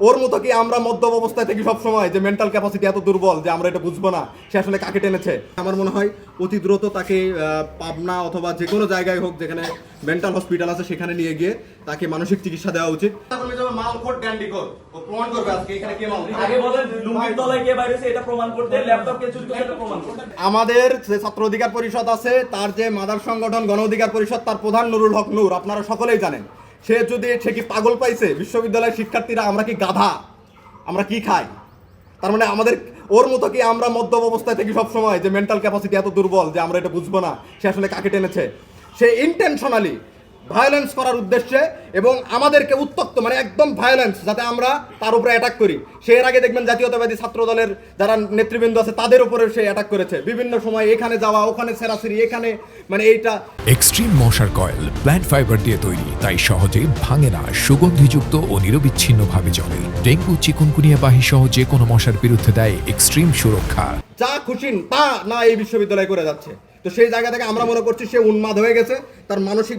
ওর মতো কি আমরা মদ্যপ অবস্থায় থেকে সব সময় যে মেন্টাল ক্যাপাসিটি এত দুর্বল যে আমরা এটা বুঝবো না সে আসলে কাকে টেনেছে। আমার মনে হয় অতি দ্রুত তাকে পাবনা অথবা যে কোনো জায়গায় হোক যেখানে মেন্টাল হসপিটাল আছে সেখানে নিয়ে গিয়ে তাকে মানসিক চিকিৎসা দেওয়া উচিত। আমাদের যে ছাত্র অধিকার পরিষদ আছে তার যে মাদার সংগঠন গণ অধিকার পরিষদ তার প্রধান নুরুল হক নূর, আপনারা সকলেই জানেন, সে কি পাগল পাইছে? বিশ্ববিদ্যালয়ের শিক্ষার্থীরা আমরা কি গাধা? আমরা কি খাই? তার মানে আমাদের ওর মতো কি আমরা মদ্যপ অবস্থায় থেকে সব সময় যে মেন্টাল ক্যাপাসিটি এত দুর্বল যে আমরা এটা বুঝবো না সে আসলে কাকে টেনেছে। সে ইন্টেনশনালি ভায়োলেন্স করার উদ্দেশ্যে এবং আমাদেরকে উত্তক্ত মানে একদম ভায়োলেন্স যাতে আমরা তার উপরে অ্যাটাক করি। সে এর আগে দেখবেন জাতীয়তাবাদী ছাত্র দলের যারা নেতৃবৃন্দ আছে তাদের উপরে সে অ্যাটাক করেছে বিভিন্ন সময়, এখানে যাওয়া ওখানে সেরাসিরি, এখানে মানে এইটা। এক্সট্রিম মশার কয়েল প্ল্যান্ট ফাইবার দিয়ে তৈরি, তাই সহজে ভাঙে না, সুগন্ধিযুক্ত ও নিরবিচ্ছিন্নভাবে জ্বলে। ডেঙ্গু চিকুনগুনিয়া বাহি সহ যে কোনো মশার বিরুদ্ধে দেয় এক্সট্রিম সুরক্ষা। যা খুশি তা না এই বিশ্ববিদ্যালয় করে যাচ্ছে। তো সেই জায়গা থেকে আমরা মনে করছি সে উন্মাদ হয়ে গেছে, তার মানসিক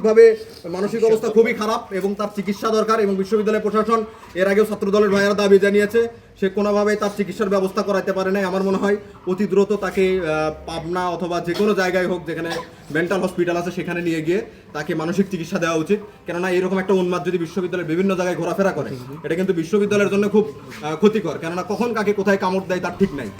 অবস্থা খুবই খারাপ এবং তার চিকিৎসা দরকার। এবং বিশ্ববিদ্যালয় প্রশাসন এর আগেও ছাত্রদলের ভাইয়েরা দাবি জানিয়েছে, সে কোনোভাবেই তার চিকিৎসার ব্যবস্থা করাতে পারে নাই। আমার মনে হয় অতি দ্রুত তাকে পাবনা অথবা যে কোনো জায়গায় হোক যেখানে মেন্টাল হসপিটাল আছে সেখানে নিয়ে গিয়ে তাকে মানসিক চিকিৎসা দেওয়া উচিত। কেননা এরকম একটা উন্মাদ যদি বিশ্ববিদ্যালয়ের বিভিন্ন জায়গায় ঘোরাফেরা করে এটা কিন্তু বিশ্ববিদ্যালয়ের জন্য খুব ক্ষতিকর। কেননা কখন কাকে কোথায় কামড় দেয় তার ঠিক নাই।